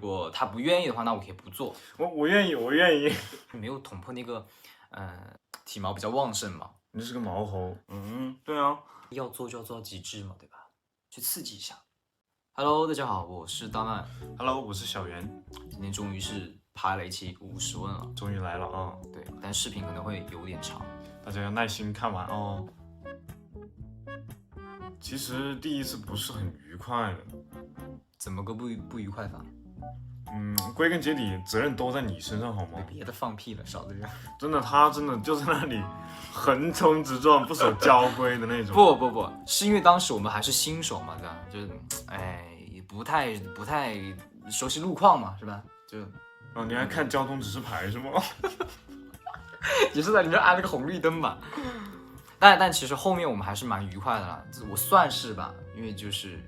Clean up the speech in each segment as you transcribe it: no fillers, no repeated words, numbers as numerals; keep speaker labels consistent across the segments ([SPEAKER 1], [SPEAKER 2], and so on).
[SPEAKER 1] 果他不愿意的话，那我可以不做。
[SPEAKER 2] 我愿意，我愿意。
[SPEAKER 1] 没有捅破那个体毛比较旺盛嘛。
[SPEAKER 2] 你是个毛猴。对啊。
[SPEAKER 1] 要做就要做到极致嘛，对吧？去刺激一下。Hello， 大家好，我是大曼。
[SPEAKER 2] Hello， 我是小袁。
[SPEAKER 1] 今天终于是拍了一期50问了，
[SPEAKER 2] 终于来了啊！
[SPEAKER 1] 对，但视频可能会有点长，
[SPEAKER 2] 大家要耐心看完哦。其实第一次不是很愉快的。
[SPEAKER 1] 怎么个不愉快法？
[SPEAKER 2] 归根结底，责任都在你身上，好吗？
[SPEAKER 1] 别的放屁了，少在这。
[SPEAKER 2] 真的，他真的就在那里横冲直撞、不守交规的那种。
[SPEAKER 1] 不，是因为当时我们还是新手嘛，对吧？就是不太熟悉路况嘛，是吧？就
[SPEAKER 2] 你还看交通指示牌是吗？
[SPEAKER 1] 也是在里面按了个红绿灯嘛。但其实后面我们还是蛮愉快的啦，我算是吧，因为就是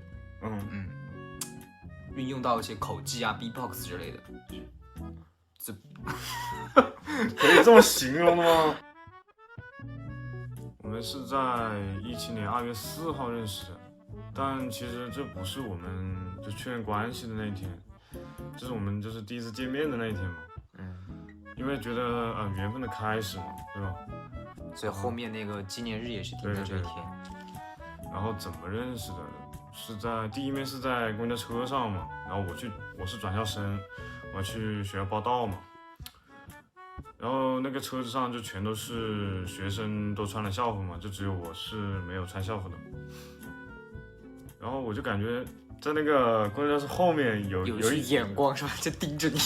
[SPEAKER 1] 运用到一些口技啊、B-box 之类的，这
[SPEAKER 2] 可以这么形容的吗？我们是在2017年2月4号认识的，但其实这不是我们就确认关系的那一天，这是我们就是第一次见面的那一天嘛。因为觉得缘分的开始嘛，对吧？
[SPEAKER 1] 所以后面那个纪念日也是定在这一天。
[SPEAKER 2] 然后怎么认识的？是在第一面是在公交车上嘛，然后我是转校生，我要去学校报到嘛，然后那个车子上就全都是学生，都穿了校服嘛，就只有我是没有穿校服的。然后我就感觉在那个公交车后面有一
[SPEAKER 1] 眼光是吧，就盯着你。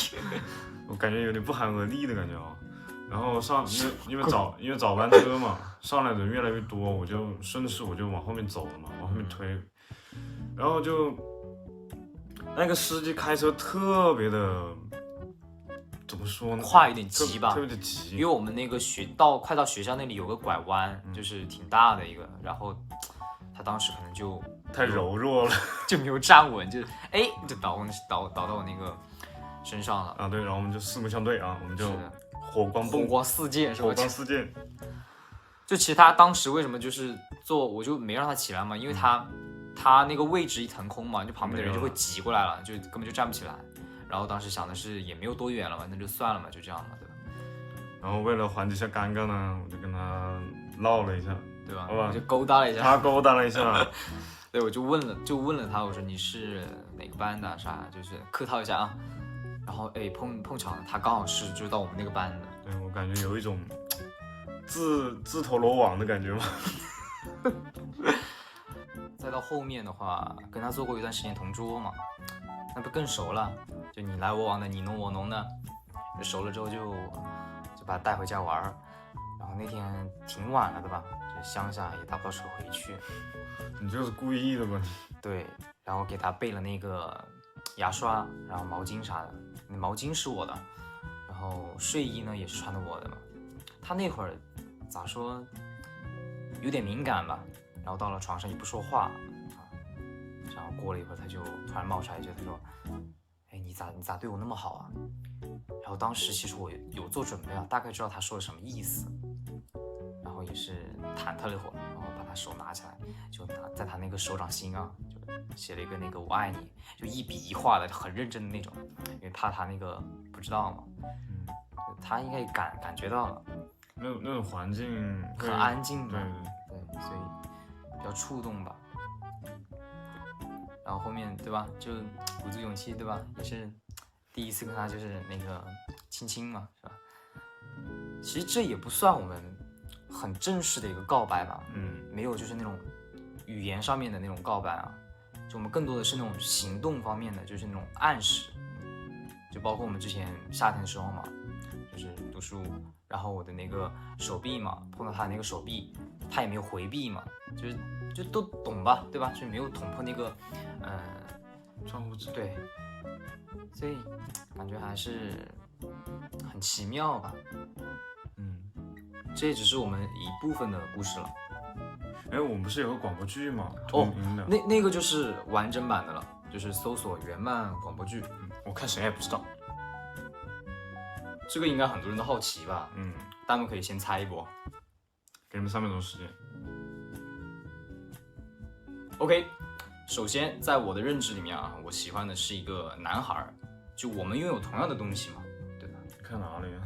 [SPEAKER 2] 我感觉有点不寒而栗的感觉啊。然后因为早班车嘛，上来的人越来越多，我就顺势我就往后面走了嘛，往后面推。然后就那个司机开车特别的，怎么说呢？
[SPEAKER 1] 快，有点急吧？
[SPEAKER 2] 特别的急。
[SPEAKER 1] 因为我们那个快到学校那里有个拐弯，就是挺大的一个，然后他当时可能就
[SPEAKER 2] 太柔弱了，
[SPEAKER 1] 就没有站稳，就倒到我那个身上了
[SPEAKER 2] 啊。对，然后我们就四目相对啊，我们就火光
[SPEAKER 1] 四溅是吧？
[SPEAKER 2] 火光四溅。
[SPEAKER 1] 就其实他当时为什么就是我就没让他起来嘛，因为他那个位置一腾空嘛，就旁边的人就会挤过来了，就根本就站不起来。然后当时想的是也没有多远了嘛，那就算了嘛，就这样嘛，对吧？
[SPEAKER 2] 然后为了缓解一下尴尬呢，我就跟他唠了一下，
[SPEAKER 1] 对吧？
[SPEAKER 2] 我
[SPEAKER 1] 就勾搭了一下。
[SPEAKER 2] 他勾搭了一下。
[SPEAKER 1] 对，我就问了他，我说你是哪个班的啥，就是客套一下啊。然后碰巧他刚好是就到我们那个班的。
[SPEAKER 2] 对，我感觉有一种自投罗网的感觉嘛。
[SPEAKER 1] 再到后面的话，跟他做过一段时间同桌嘛，那不更熟了？就你来我往的，你侬我侬的，就熟了之后就把他带回家玩。然后那天挺晚了，对吧？就乡下也打不到车回去。
[SPEAKER 2] 你就是故意的吧？
[SPEAKER 1] 对，然后给他备了那个牙刷，然后毛巾啥的。那毛巾是我的，然后睡衣呢也是穿的我的嘛。他那会儿咋说，有点敏感吧。然后到了床上也不说话然后过了一会儿他就突然冒出来一句，他说：“你咋对我那么好啊？”然后当时其实我有做准备啊，大概知道他说的什么意思，然后也是忐忑了一会儿，然后把他手拿起来，就在他那个手掌心啊，就写了一个那个我爱你，就一笔一画的，很认真的那种，因为怕他那个不知道嘛，他应该感觉到了，
[SPEAKER 2] 那种环境
[SPEAKER 1] 很安静的，
[SPEAKER 2] 对，
[SPEAKER 1] 所以比较触动吧。然后后面对吧，就鼓足勇气对吧，也是第一次跟他就是那个亲嘛，是吧？其实这也不算我们很正式的一个告白吧，没有就是那种语言上面的那种告白啊，就我们更多的是那种行动方面的，就是那种暗示，就包括我们之前夏天的时候嘛，就是读书，然后我的那个手臂嘛，碰到他的那个手臂，他也没有回避嘛，就都懂吧，对吧？就没有捅破那个
[SPEAKER 2] 窗户纸。
[SPEAKER 1] 对，所以感觉还是很奇妙吧。这也只是我们一部分的故事了。
[SPEAKER 2] 我们不是有个广播剧吗？
[SPEAKER 1] 那个就是完整版的了，就是搜索原漫广播剧。
[SPEAKER 2] 我看谁也不知道。
[SPEAKER 1] 这个应该很多人都好奇吧？弹幕可以先猜一波，
[SPEAKER 2] 给你们3秒钟时间。
[SPEAKER 1] OK， 首先在我的认知里面啊，我喜欢的是一个男孩，就我们拥有同样的东西嘛，对吧？
[SPEAKER 2] 看哪里啊？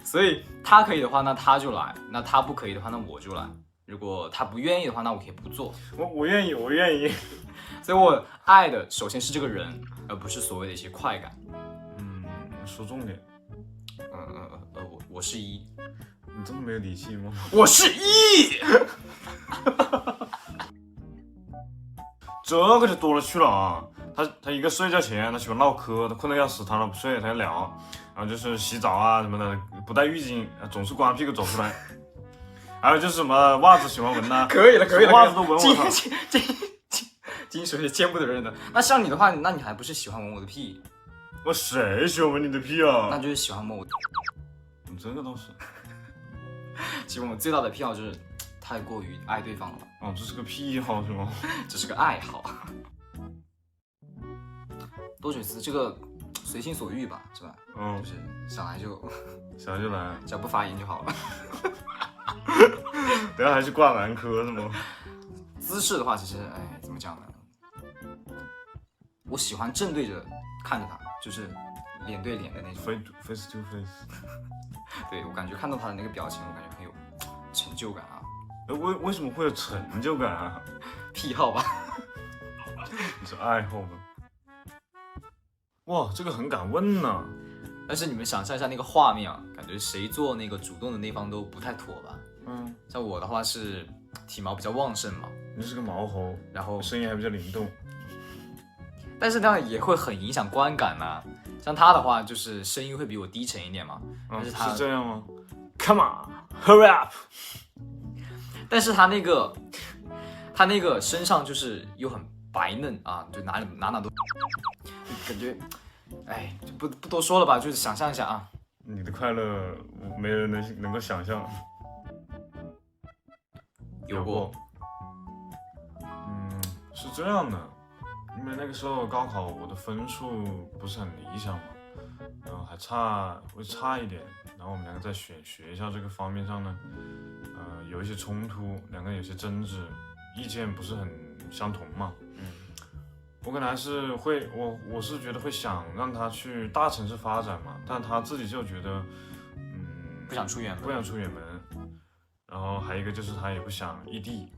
[SPEAKER 1] 所以他可以的话，那他就来；那他不可以的话，那我就来。如果他不愿意的话，那我可以不做。
[SPEAKER 2] 我愿意，我愿意。
[SPEAKER 1] 所以我爱的首先是这个人，而不是所谓的一些快感。
[SPEAKER 2] 说重点。
[SPEAKER 1] 我是一，
[SPEAKER 2] 你这么没有底气吗？
[SPEAKER 1] 我是一。
[SPEAKER 2] 这可就多了去了啊！他一个睡觉前他喜欢唠嗑，他困得要死，他都不睡，他要聊，然后就是洗澡啊什么的，不带浴巾，总是光屁股走出来。还有就是什么袜子喜欢闻呐，
[SPEAKER 1] 可以了，
[SPEAKER 2] 袜子都闻我。
[SPEAKER 1] 金手是见不得人的。那像你的话，那你还不是喜欢闻我的屁？
[SPEAKER 2] 我谁喜欢闻你的屁啊？
[SPEAKER 1] 那就是喜欢摸我。
[SPEAKER 2] 这个倒是。
[SPEAKER 1] 其实我最大的癖好就是太过于爱对方了。
[SPEAKER 2] 哦，这是个癖好是吗？
[SPEAKER 1] 这是个爱好。多水词这个随心所欲吧，是吧？就是想来就
[SPEAKER 2] 来，
[SPEAKER 1] 只要不发言就好了。
[SPEAKER 2] 等下还去挂男科是吗？
[SPEAKER 1] 姿势的话，其实怎么讲呢？我喜欢正对着看着他，就是脸对脸的那种。
[SPEAKER 2] face to face。
[SPEAKER 1] 对，我感觉看到他的那个表情，我感觉很有成就感啊。
[SPEAKER 2] 为什么会有成就感啊？
[SPEAKER 1] 癖好吧？
[SPEAKER 2] 你是爱好吗？哇，这个很敢问呐。
[SPEAKER 1] 但是你们想象一下那个画面啊，感觉谁做那个主动的那方都不太妥吧？像我的话是体毛比较旺盛嘛，
[SPEAKER 2] 你是个毛猴，
[SPEAKER 1] 然后
[SPEAKER 2] 声音还比较灵动，
[SPEAKER 1] 但是呢也会很影响观感呐。像他的话就是声音会比我低沉一点嘛，但是他
[SPEAKER 2] 是这样吗 ？Come on, hurry up！
[SPEAKER 1] 但是他那个身上就是又很白嫩啊，就哪都感觉，就不多说了吧，就是想象一下啊。
[SPEAKER 2] 你的快乐没人能够想象。
[SPEAKER 1] 有过。
[SPEAKER 2] 是这样的，因为那个时候高考我的分数不是很理想嘛，然后会差一点，然后我们两个在选学校这个方面上呢，有一些冲突，两个人有些争执，意见不是很相同嘛。我可能还是会，我是觉得会想让他去大城市发展嘛，但他自己就觉得，
[SPEAKER 1] 不想出远
[SPEAKER 2] 门，然后还有一个就是他也不想异地，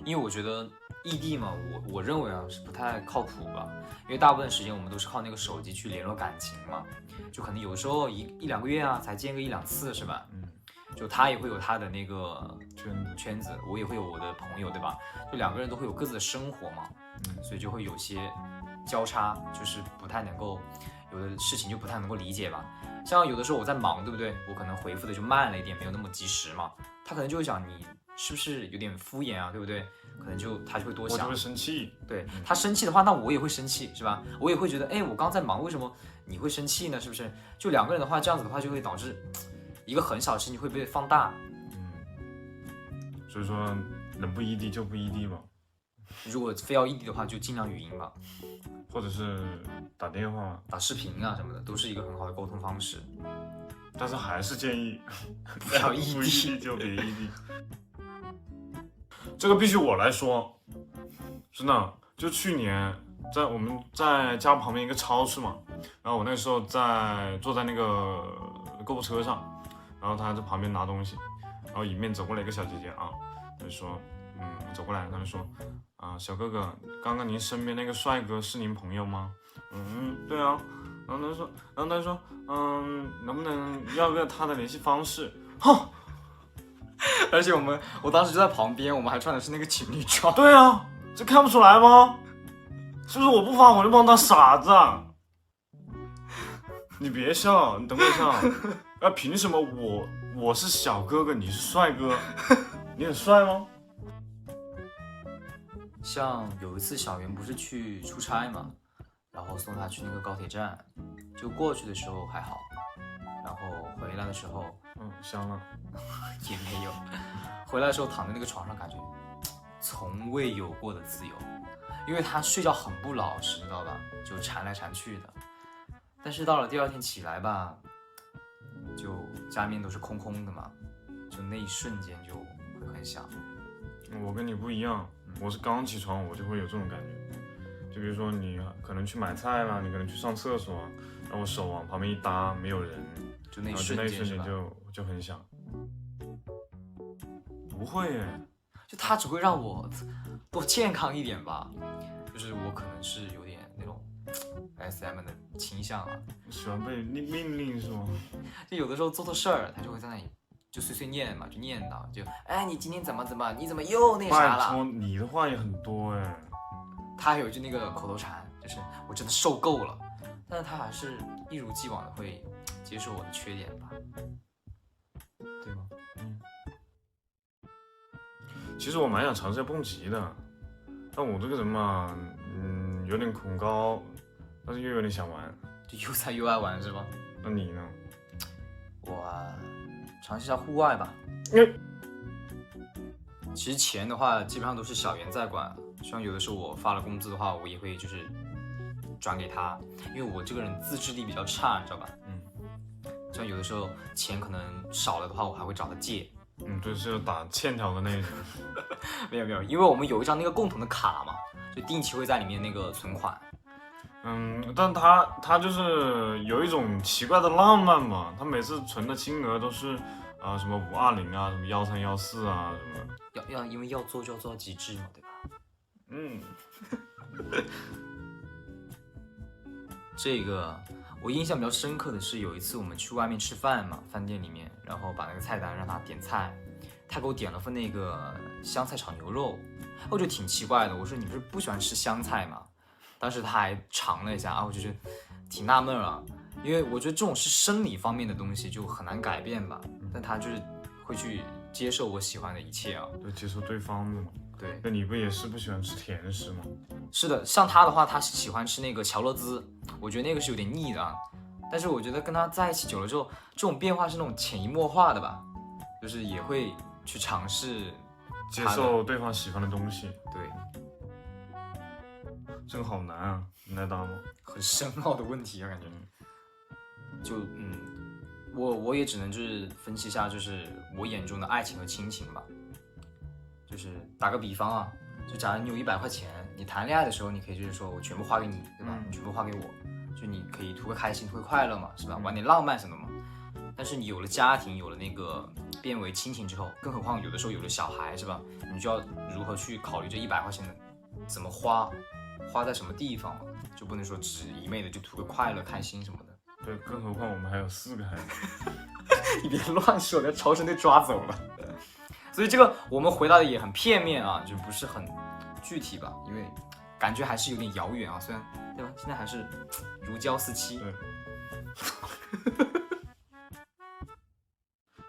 [SPEAKER 1] 因为我觉得异地嘛，我认为啊是不太靠谱吧，因为大部分时间我们都是靠那个手机去联络感情嘛，就可能有时候一两个月啊才见个1-2次是吧？就他也会有他的那个圈子，我也会有我的朋友，对吧？就两个人都会有各自的生活嘛。所以就会有些交叉，就是不太能够，有的事情就不太能够理解吧。像有的时候我在忙，对不对？我可能回复的就慢了一点，没有那么及时嘛。他可能就会想你是不是有点敷衍啊，对不对？可能他就会多想，
[SPEAKER 2] 我就会生气。
[SPEAKER 1] 对，他生气的话，那我也会生气，是吧？我也会觉得，我刚在忙，为什么你会生气呢？是不是？就两个人的话，这样子的话就会导致一个很小的事情会被放大。
[SPEAKER 2] 所以说能不异地就不异地嘛。
[SPEAKER 1] 如果非要异地的话，就尽量语音吧，
[SPEAKER 2] 或者是打电话、
[SPEAKER 1] 打视频啊什么的，都是一个很好的沟通方式。
[SPEAKER 2] 但是还是建议
[SPEAKER 1] 不要异地，
[SPEAKER 2] 就别异地。这个必须我来说，真的，就去年我们在家旁边一个超市嘛，然后我那个时候坐在那个购物车上，然后他在旁边拿东西，然后迎面走过来一个小姐姐啊，她就说，走过来，她就说。小哥哥，刚刚您身边那个帅哥是您朋友吗？对啊。然后他说，能不能要个他的联系方式？哼！
[SPEAKER 1] 而且我当时就在旁边，我们还穿的是那个情侣装。
[SPEAKER 2] 对啊，这看不出来吗？是不是我不发我就帮他傻子啊？你别笑，你等我一下。凭什么我是小哥哥，你是帅哥？你很帅吗？
[SPEAKER 1] 像有一次小袁不是去出差嘛，然后送他去那个高铁站，就过去的时候还好，然后回来的时候，
[SPEAKER 2] 香了，
[SPEAKER 1] 也没有。回来的时候躺在那个床上，感觉从未有过的自由，因为他睡觉很不老实，知道吧？就缠来缠去的。但是到了第二天起来吧，就家里面都是空空的嘛，就那一瞬间就会很想。
[SPEAKER 2] 我跟你不一样。我是刚起床我就会有这种感觉，就比如说你可能去买菜啦，你可能去上厕所，然后我手往旁边一搭，没有人，
[SPEAKER 1] 就那一
[SPEAKER 2] 然后就那一瞬间
[SPEAKER 1] 瞬间是吧？
[SPEAKER 2] 就很响。不会耶，
[SPEAKER 1] 就它只会让我多健康一点吧，就是我可能是有点那种 SM 的倾向啊，
[SPEAKER 2] 喜欢被命令是吗？
[SPEAKER 1] 就有的时候做错事儿，他就会在那里就碎碎念嘛，就念叨，就哎你今天怎么，你怎么又那啥
[SPEAKER 2] 拜托，
[SPEAKER 1] 了？
[SPEAKER 2] 你的话也很多哎。
[SPEAKER 1] 他还有一句那个口头禅，就是我真的受够了，但是他还是一如既往的会接受我的缺点吧，对吗？
[SPEAKER 2] 其实我蛮想尝试蹦极的，但我这个人嘛，有点恐高，但是又有点想玩。
[SPEAKER 1] 就又菜又爱玩是吧？
[SPEAKER 2] 那你呢？
[SPEAKER 1] 我尝试一下户外吧。其实钱的话，基本上都是小袁在管。像有的时候我发了工资的话，我也会就是转给他，因为我这个人自制力比较差，你知道吧？像有的时候钱可能少了的话，我还会找他借。
[SPEAKER 2] 对，是要打欠条的那种。
[SPEAKER 1] 没有，因为我们有一张那个共同的卡嘛，就定期会在里面那个存款。
[SPEAKER 2] 但他就是有一种奇怪的浪漫嘛，他每次存的金额都是什么520啊，什么1314啊什么。
[SPEAKER 1] 因为要做就要做到极致嘛，对吧？这个我印象比较深刻的是有一次我们去外面吃饭嘛，饭店里面，然后把那个菜单让他点菜，他给我点了份那个香菜炒牛肉，我觉得挺奇怪的，我说你不是不喜欢吃香菜吗？当时他还尝了一下啊，我就觉得挺纳闷啊，因为我觉得这种是生理方面的东西就很难改变吧，但他就是会去接受我喜欢的一切啊，
[SPEAKER 2] 就接受对方的嘛。
[SPEAKER 1] 对，
[SPEAKER 2] 那你不也是不喜欢吃甜食吗？
[SPEAKER 1] 是的，像他的话，他喜欢吃那个乔乐兹，我觉得那个是有点腻的啊。但是我觉得跟他在一起久了之后，这种变化是那种潜移默化的吧，就是也会去尝试
[SPEAKER 2] 接受对方喜欢的东西。
[SPEAKER 1] 对，
[SPEAKER 2] 这个好难啊，你来答吗？
[SPEAKER 1] 很深奥的问题啊，感觉。就我也只能就是分析一下，就是我眼中的爱情和亲情吧。就是打个比方啊，就假如你有100块钱，你谈恋爱的时候，你可以就是说我全部花给你，对吧？你全部花给我，就你可以图个开心，图个快乐嘛，是吧？玩点浪漫什么嘛。但是你有了家庭，有了那个变为亲情之后，更何况有的时候有了小孩，是吧？你就要如何去考虑这100块钱的怎么花在什么地方嘛，就不能说只一昧的就图个快乐、开心什么的。
[SPEAKER 2] 对，更何况我们还有4个孩子。
[SPEAKER 1] 你别乱说，那超生被抓走了。所以这个我们回答的也很片面啊，就不是很具体吧，因为感觉还是有点遥远啊，虽然对吧？现在还是如胶似漆。
[SPEAKER 2] 对。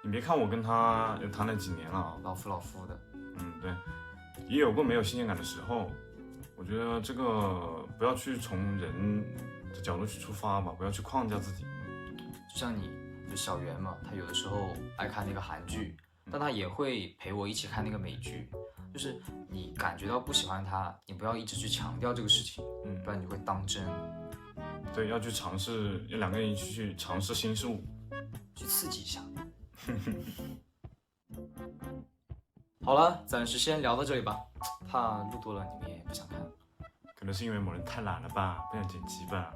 [SPEAKER 2] 你别看我跟他也谈了几年了啊，
[SPEAKER 1] 老夫的。
[SPEAKER 2] 对，也有过没有新鲜感的时候。我觉得这个不要去从人的角度去出发吧，不要去框架自己。
[SPEAKER 1] 就像你，就小袁嘛，他有的时候爱看那个韩剧，但他也会陪我一起看那个美剧。就是你感觉到不喜欢他，你不要一直去强调这个事情，不然你会当真。
[SPEAKER 2] 对，要去尝试，要2个人一起去尝试新事物，
[SPEAKER 1] 去刺激一下。好了，暂时先聊到这里吧，怕录多了你们也不想看。
[SPEAKER 2] 可能是因为某人太懒了吧，不想剪辑吧。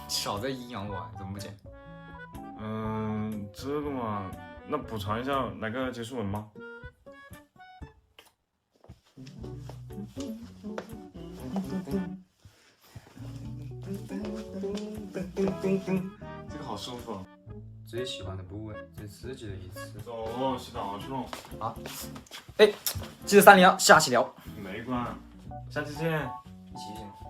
[SPEAKER 1] 少在阴阳我，你怎么不剪？
[SPEAKER 2] 这个嘛，那补偿一下，来个结束文吗？这个好舒服啊。
[SPEAKER 1] 最喜欢的部位，最刺激的一次。
[SPEAKER 2] 走，洗澡去喽。
[SPEAKER 1] 好，记得30啊，下期聊。
[SPEAKER 2] 没关，下期见。
[SPEAKER 1] 一起见。